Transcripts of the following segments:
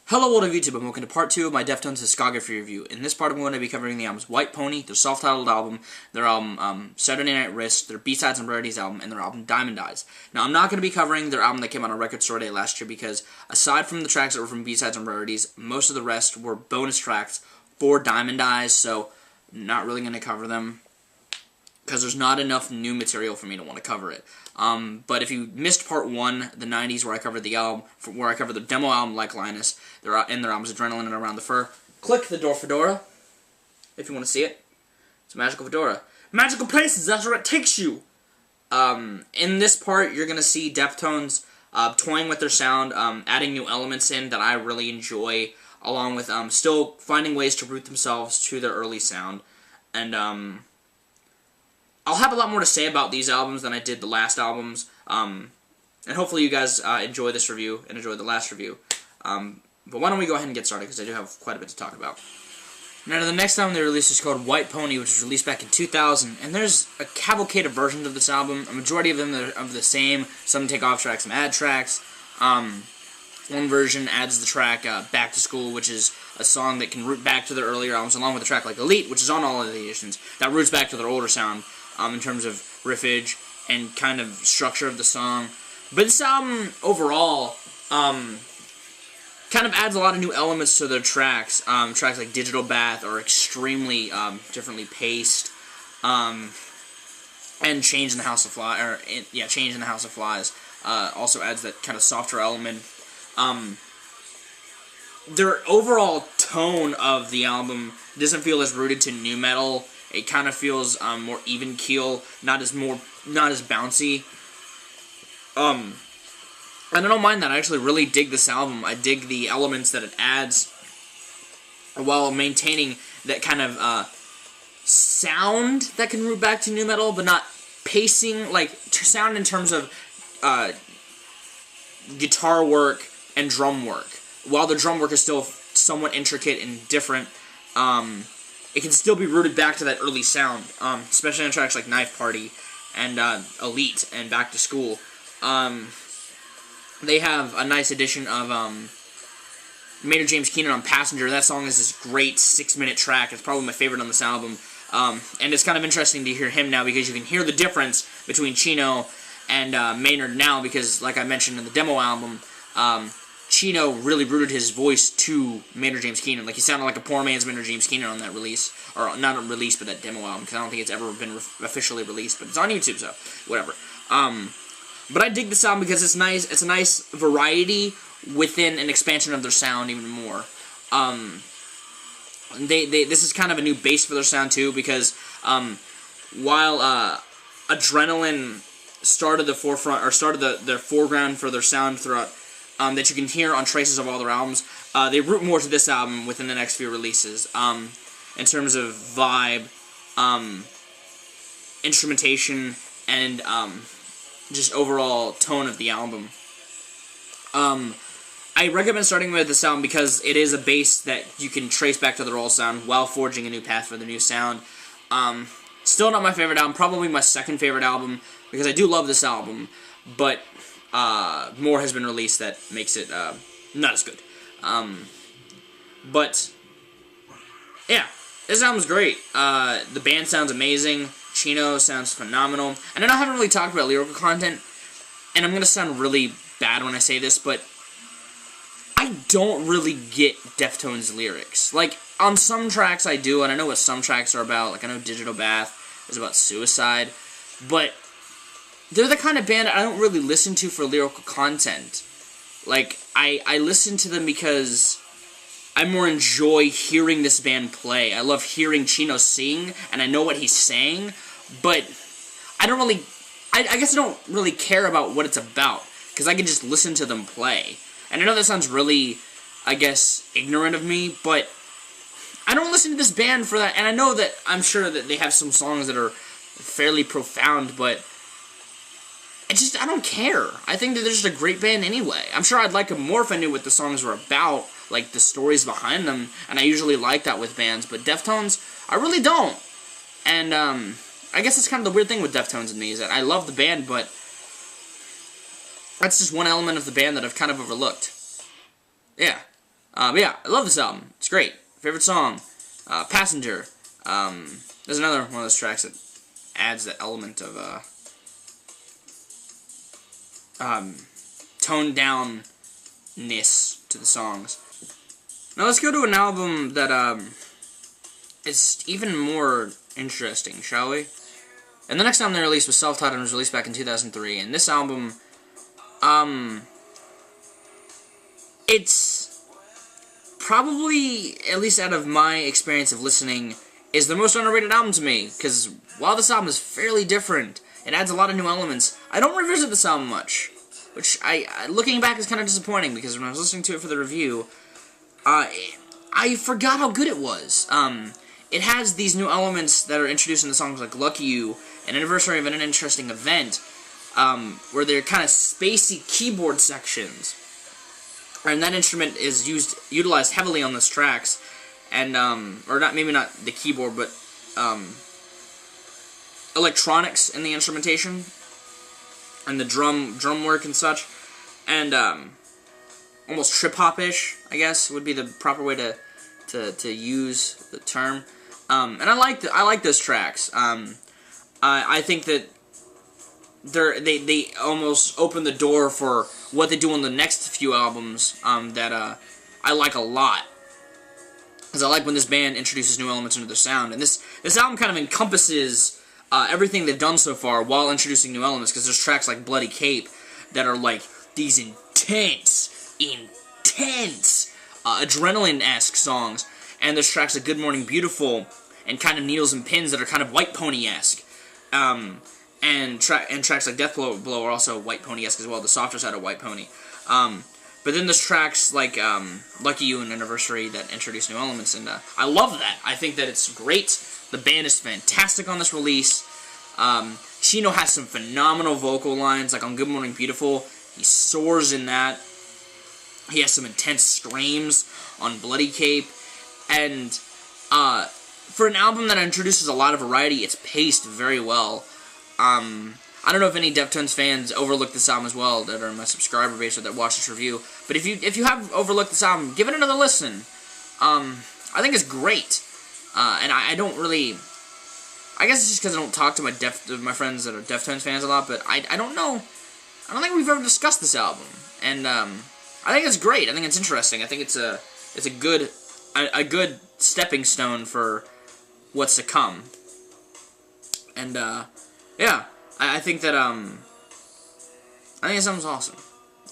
Hello world of YouTube, and welcome to part 2 of my Deftones Discography review. In this part I'm going to be covering the albums White Pony, their self-titled album, their album Saturday Night Wrist, their B-Sides and Rarities album, and their album Diamond Eyes. Now I'm not going to be covering their album that came out on Record Store Day last year because aside from the tracks that were from B-Sides and Rarities, most of the rest were bonus tracks for Diamond Eyes, so I'm not really going to cover them because there's not enough new material for me to want to cover it. But if you missed part 1, the 90s, where I covered the album, where I covered the demo album Like Linus, and their albums Adrenaline and Around the Fur, click the door fedora if you want to see it. It's a magical fedora. Magical places, that's where it takes you! In this part, you're going to see Deftones toying with their sound, adding new elements in that I really enjoy, along with still finding ways to root themselves to their early sound. And I'll have a lot more to say about these albums than I did the last albums, and hopefully you guys enjoy this review and enjoy the last review. But why don't we go ahead and get started, because I do have quite a bit to talk about. Now, the next album they released is called White Pony, which was released back in 2000, and there's a cavalcade of versions of this album. A majority of them are the same. Some take off tracks, some add tracks. One version adds the track Back to School, which is a song that can root back to their earlier albums, along with a track like Elite, which is on all of the editions, that roots back to their older sound. In terms of riffage and kind of structure of the song. But this album, overall, kind of adds a lot of new elements to their tracks. Tracks like Digital Bath are extremely differently paced. And Change in the House of Flies, Change in the House of Flies also adds that kind of softer element. Their overall tone of the album doesn't feel as rooted to nu metal. It kind of feels more even keel, not as bouncy. And I don't mind that. I actually really dig this album. I dig the elements that it adds while maintaining that kind of sound that can root back to nu metal, but not pacing, like sound in terms of guitar work and drum work. While the drum work is still somewhat intricate and different, it can still be rooted back to that early sound, especially on tracks like Knife Party and Elite and Back to School. They have a nice addition of Maynard James Keenan on Passenger. That song is this great 6-minute track. It's probably my favorite on this album. And it's kind of interesting to hear him now because you can hear the difference between Chino and Maynard now because, like I mentioned in the demo album, Chino really rooted his voice to Maynard James Keenan. Like, he sounded like a poor man's Maynard James Keenan on that release. Or, not a release, but that demo album, because I don't think it's ever been officially released. But it's on YouTube, so whatever. But I dig this album because it's nice. It's a nice variety within an expansion of their sound even more. This is kind of a new base for their sound, too, because while Adrenaline started the forefront, or started the foreground for their sound throughout, that you can hear on traces of all their albums, they root more to this album within the next few releases. In terms of vibe, instrumentation, and just overall tone of the album. I recommend starting with this album because it is a base that you can trace back to their old sound while forging a new path for the new sound. Still not my favorite album, probably my second favorite album, because I do love this album, but more has been released that makes it not as good. But yeah, this album's great. The band sounds amazing. Chino sounds phenomenal. And I know I haven't really talked about lyrical content, and I'm gonna sound really bad when I say this, but I don't really get Deftones lyrics. Like, on some tracks I do, and I know what some tracks are about. Like, I know Digital Bath is about suicide, but they're the kind of band I don't really listen to for lyrical content. Like, I listen to them because I more enjoy hearing this band play. I love hearing Chino sing, and I know what he's saying, but I don't really, I guess I don't really care about what it's about, because I can just listen to them play. And I know that sounds really, I guess, ignorant of me, but I don't listen to this band for that, and I know that, I'm sure that they have some songs that are fairly profound, but I don't care. I think that they're just a great band anyway. I'm sure I'd like them more if I knew what the songs were about, like the stories behind them, and I usually like that with bands, but Deftones, I really don't. And, I guess that's kind of the weird thing with Deftones and me, is that I love the band, but that's just one element of the band that I've kind of overlooked. Yeah. But yeah, I love this album. It's great. Favorite song, Passenger. There's another one of those tracks that adds that element of toned downness to the songs. Now let's go to an album that is even more interesting, shall we? And the next album they released was self-titled and was released back in 2003. And this album, it's probably, at least out of my experience of listening, is the most underrated album to me. Because while this album is fairly different, it adds a lot of new elements, I don't revisit this album much. Which, looking back, is kind of disappointing, because when I was listening to it for the review, I forgot how good it was. It has these new elements that are introduced in the songs like Lucky You, an anniversary of an interesting event, where they're kind of spacey keyboard sections. And that instrument is utilized heavily on those tracks, and, or not, maybe not the keyboard, but, electronics in the instrumentation, and the drum work and such, and, almost trip-hop-ish, I guess, would be the proper way to use the term. And I like those tracks. I think that they almost open the door for what they do on the next few albums, that I like a lot. Because I like when this band introduces new elements into their sound. And this album kind of encompasses everything they've done so far while introducing new elements, because there's tracks like Bloody Cape that are like these intense, adrenaline-esque songs, and there's tracks like Good Morning Beautiful and kind of Needles and Pins that are kind of White Pony-esque, and tracks like Death Blow are also White Pony-esque as well, the softer side of White Pony. But then there's tracks like Lucky You and Anniversary that introduce new elements, and I love that. I think that it's great. The band is fantastic on this release. Chino has some phenomenal vocal lines, like on Good Morning Beautiful. He soars in that. He has some intense screams on Bloody Cape. And for an album that introduces a lot of variety, it's paced very well. I don't know if any Deftones fans overlooked this album as well that are my subscriber base or that watch this review. But if you have overlooked this album, give it another listen. I think it's great. And I don't really... I guess it's just because I don't talk to my friends that are Deftones fans a lot, but I don't know. I don't think we've ever discussed this album. And I think it's great. I think it's interesting. I think it's a good stepping stone for what's to come. And yeah, I think that I think this album's awesome.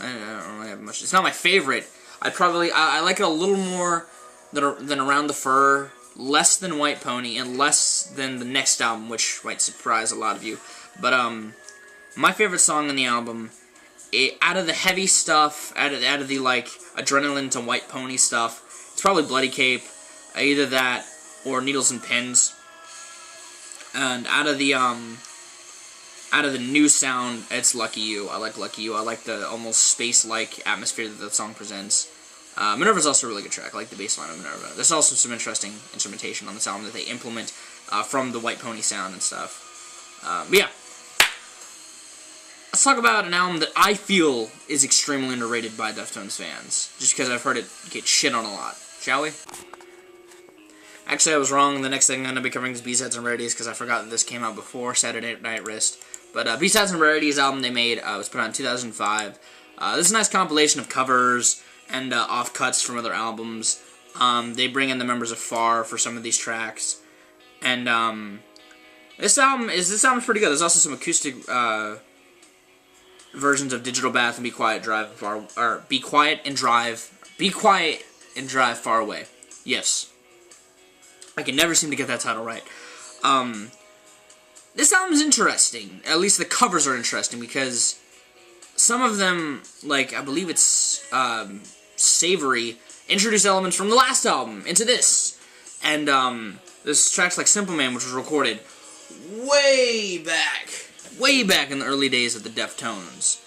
I don't really have much. It's not my favorite. I like it a little more than Around the Fur, less than White Pony, and less than the next album, which might surprise a lot of you. But my favorite song on the album, out of the heavy stuff, out of the like adrenaline to White Pony stuff, it's probably Bloody Cape, either that or Needles and Pins. And out of the new sound, it's Lucky You. I like Lucky You. I like the almost space-like atmosphere that the song presents. Minerva's also a really good track. I like the bass line of Minerva. There's also some interesting instrumentation on this album that they implement from the White Pony sound and stuff. But yeah. Let's talk about an album that I feel is extremely underrated by Deftones fans, just because I've heard it get shit on a lot. Shall we? Actually, I was wrong. The next thing I'm going to be covering is B-Sides and Rarities, because I forgot that this came out before Saturday Night Wrist. But B-Sides and Rarities album they made was put out in 2005. This is a nice compilation of covers and offcuts from other albums. They bring in the members of Far for some of these tracks. And this album's pretty good. There's also some acoustic versions of Digital Bath and Be Quiet and Drive Far Away. Yes. I can never seem to get that title right. This album's interesting. At least the covers are interesting, because some of them, like, I believe it's Savory, introduce elements from the last album into this. And there's tracks like Simple Man, which was recorded way back in the early days of the Deftones.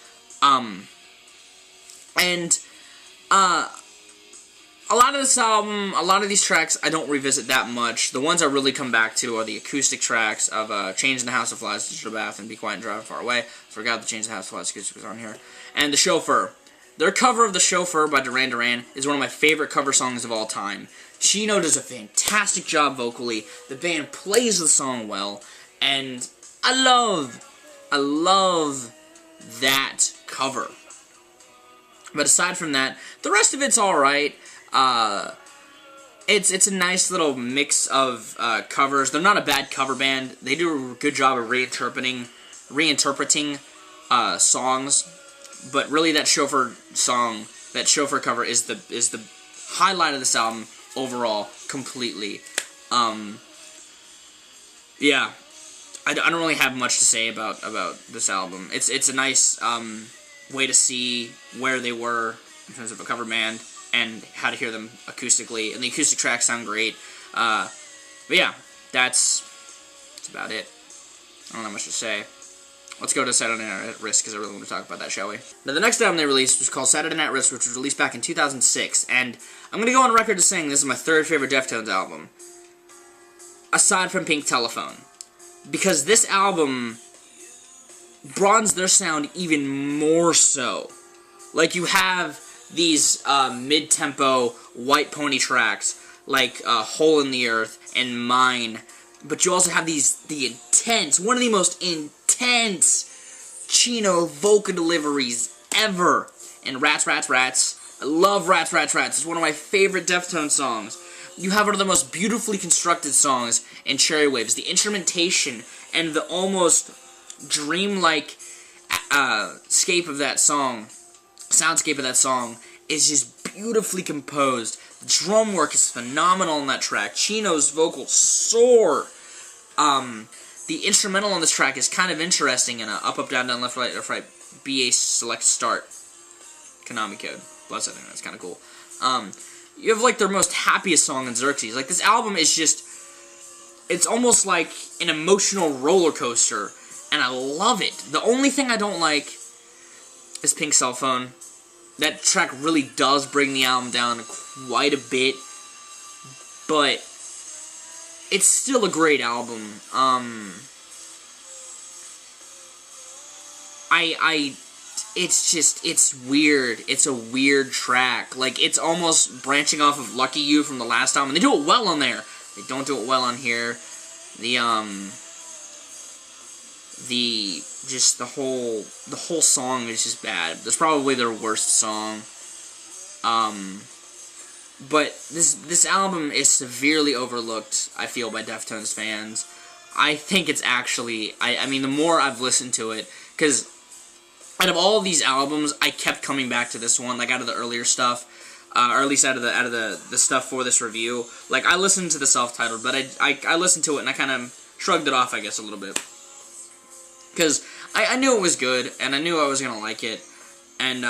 A lot of this album, a lot of these tracks, I don't revisit that much. The ones I really come back to are the acoustic tracks of Change in the House of Flies, Digital Bath, and Be Quiet and Drive Far Away. Forgot the Change in the House of Flies acoustic was on here. And The Chauffeur. Their cover of The Chauffeur by Duran Duran is one of my favorite cover songs of all time. Chino does a fantastic job vocally, the band plays the song well, and I love that cover. But aside from that, the rest of it's alright. It's a nice little mix of covers. They're not a bad cover band. They do a good job of reinterpreting songs. But really, that Chauffeur song, that Chauffeur cover, is the highlight of this album overall, completely. Yeah, I don't really have much to say about this album. It's a nice way to see where they were in terms of a cover band and how to hear them acoustically, and the acoustic tracks sound great. But yeah, that's about it. I don't have much to say. Let's go to Saturday Night at Risk, because I really want to talk about that, shall we? Now, the next album they released was called Saturday Night at Risk, which was released back in 2006, and I'm going to go on record as saying this is my third favorite Deftones album, aside from Pink Telephone, because this album broadens their sound even more so. Like, you have these mid-tempo White Pony tracks, like Hole in the Earth and Mine, but you also have the intense, one of the most intense Chino vocal deliveries ever. And Rats, Rats, Rats. I love Rats, Rats, Rats. It's one of my favorite Deftones songs. You have one of the most beautifully constructed songs in Cherry Waves. The instrumentation and the almost dreamlike soundscape of that song is just beautifully composed. The drum work is phenomenal on that track. Chino's vocals soar. The instrumental on this track is kind of interesting in a up, up, down, down, left, right, BA select start. Konami code. Plus, I think that's kind of cool. You have like their most happiest song in Xerxes. Like, this album is just, it's almost like an emotional roller coaster, and I love it. The only thing I don't like is Pink Cell Phone. That track really does bring the album down quite a bit, but it's still a great album. It's weird. It's a weird track. Like, it's almost branching off of Lucky You from the last album. They do it well on there. They don't do it well on here. The whole song is just bad. That's probably their worst song. But this album is severely overlooked, I feel, by Deftones fans. I think it's actually, I mean, the more I've listened to it, because out of all of these albums, I kept coming back to this one, like, out of the earlier stuff, or at least out of the stuff for this review. Like, I listened to the self-titled, but I listened to it, and I kind of shrugged it off, I guess, a little bit. Because I knew it was good, and I knew I was going to like it, and,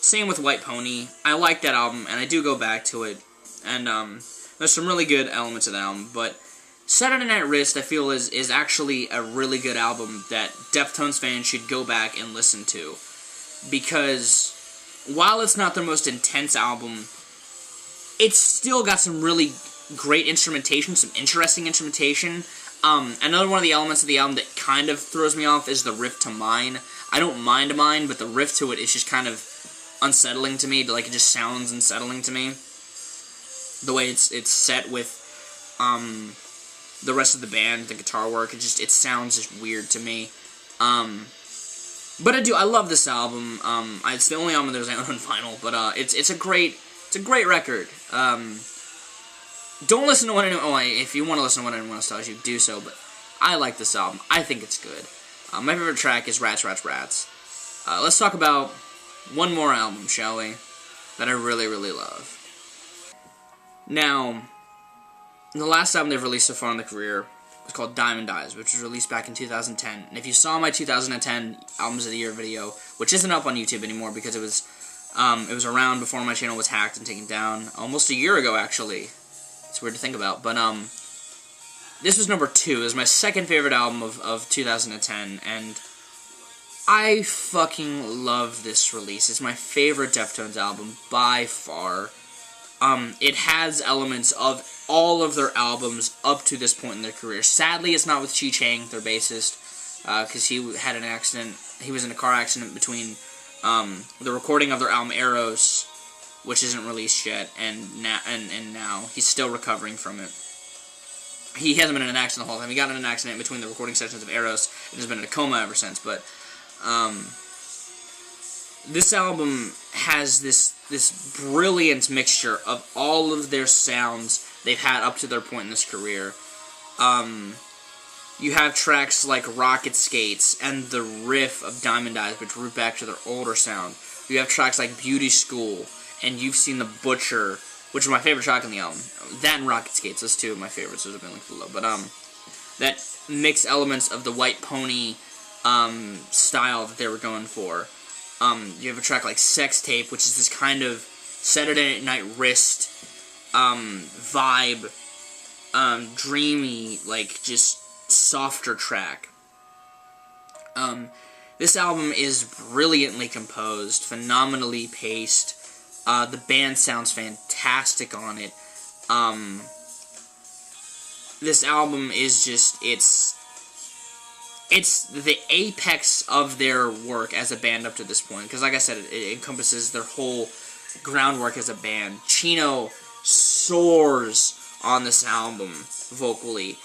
same with White Pony. I like that album, and I do go back to it, and, there's some really good elements of the album, but Saturday Night Wrist, I feel, is actually a really good album that Deftones fans should go back and listen to, because while it's not their most intense album, it's still got some really great instrumentation, some interesting instrumentation. Another one of the elements of the album that kind of throws me off is the riff to Mine. I don't mind Mine, but the riff to it is just kind of unsettling to me. Like, it just sounds unsettling to me. The way it's set with the rest of the band, the guitar work, it sounds just weird to me. But I love this album. It's the only album that I own on vinyl, but it's a great record. Don't listen to what anyone... Oh, if you want to listen to what anyone else tells you, do so, but I like this album. I think it's good. My favorite track is Rats, Rats, Rats. Let's talk about one more album, shall we, that I really, really love. Now, the last album they've released so far in their career was called Diamond Eyes, which was released back in 2010. And if you saw my 2010 Albums of the Year video, which isn't up on YouTube anymore because it was around before my channel was hacked and taken down, almost a year ago, actually. It's weird to think about, but this was number 2. It was my second favorite album of 2010, and I fucking love this release. It's my favorite Deftones album by far. It has elements of all of their albums up to this point in their career. Sadly, it's not with Chi Chang, their bassist, because he had an accident. He was in a car accident between the recording of their album Eros, which isn't released yet, and now he's still recovering from it. He hasn't been in an accident the whole time. He got in an accident between the recording sessions of Eros and has been in a coma ever since. But this album has this brilliant mixture of all of their sounds they've had up to their point in this career. You have tracks like Rocket Skates and the riff of Diamond Eyes, which root back to their older sound. You have tracks like Beauty School and You've Seen the Butcher, which is my favorite track on the album. That and Rocket Skates, those two are my favorites. Those have been linked below. But that mix elements of the White Pony style that they were going for. You have a track like Sex Tape, which is this kind of Saturday Night Wrist vibe, dreamy, like just softer track. This album is brilliantly composed, phenomenally paced. The band sounds fantastic on it. This album is just, it's the apex of their work as a band up to this point. Because like I said, it encompasses their whole groundwork as a band. Chino soars on this album vocally.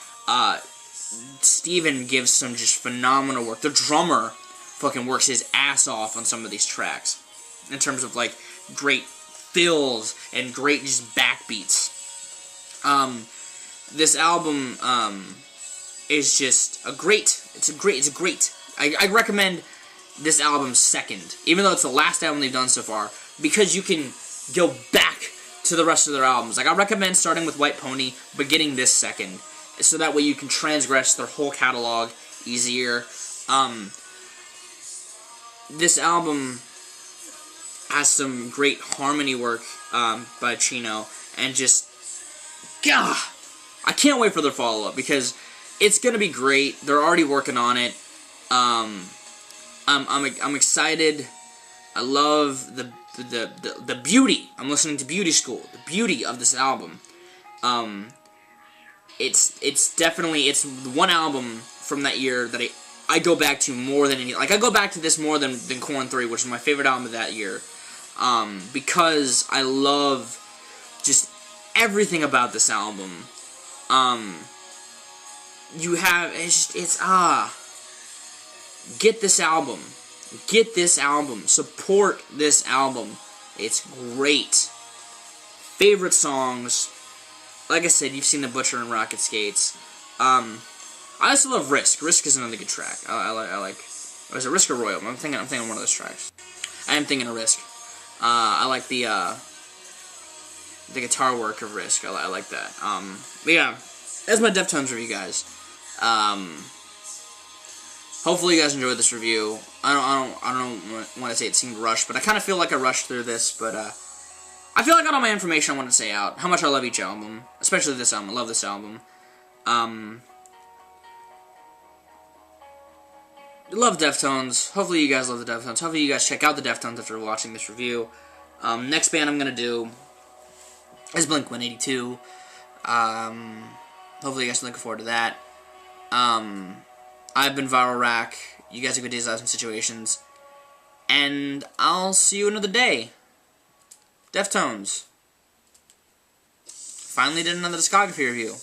Steven gives some just phenomenal work. The drummer fucking works his ass off on some of these tracks. In terms of like great fills and great just backbeats. This album is just a great. It's a great. I recommend this album second, even though it's the last album they've done so far, because you can go back to the rest of their albums. Like I recommend starting with White Pony, but getting this second, so that way you can transgress their whole catalog easier. This album has some great harmony work by Chino, and just, gah, I can't wait for their follow-up, because it's gonna be great. They're already working on it. I'm excited. I love the beauty. I'm listening to Beauty School. The beauty of this album. It's definitely one album from that year that I go back to more than any. Like I go back to this more than Corn 3, which is my favorite album of that year. Because I love just everything about this album. You have, get this album. Get this album. Support this album. It's great. Favorite songs. Like I said, You've Seen the Butcher and Rocket Skates. I also love Risk. Risk is another good track. I like. Or is it Risk or Royal? I'm thinking of one of those tracks. I am thinking of Risk. I like the guitar work of Risk. I like that. But yeah, that's my Deftones review, guys. Hopefully you guys enjoyed this review. I don't want to say it seemed rushed, but I kind of feel like I rushed through this. But I feel like I got all my information I want to say out. How much I love each album, especially this album. I love this album. Love Deftones. Hopefully you guys love the Deftones. Hopefully you guys check out the Deftones after watching this review. Next band I'm going to do is Blink-182. Hopefully you guys are looking forward to that. I've been Viralrak. You guys have good days, lives, and situations. And I'll see you another day. Deftones. Finally did another discography review.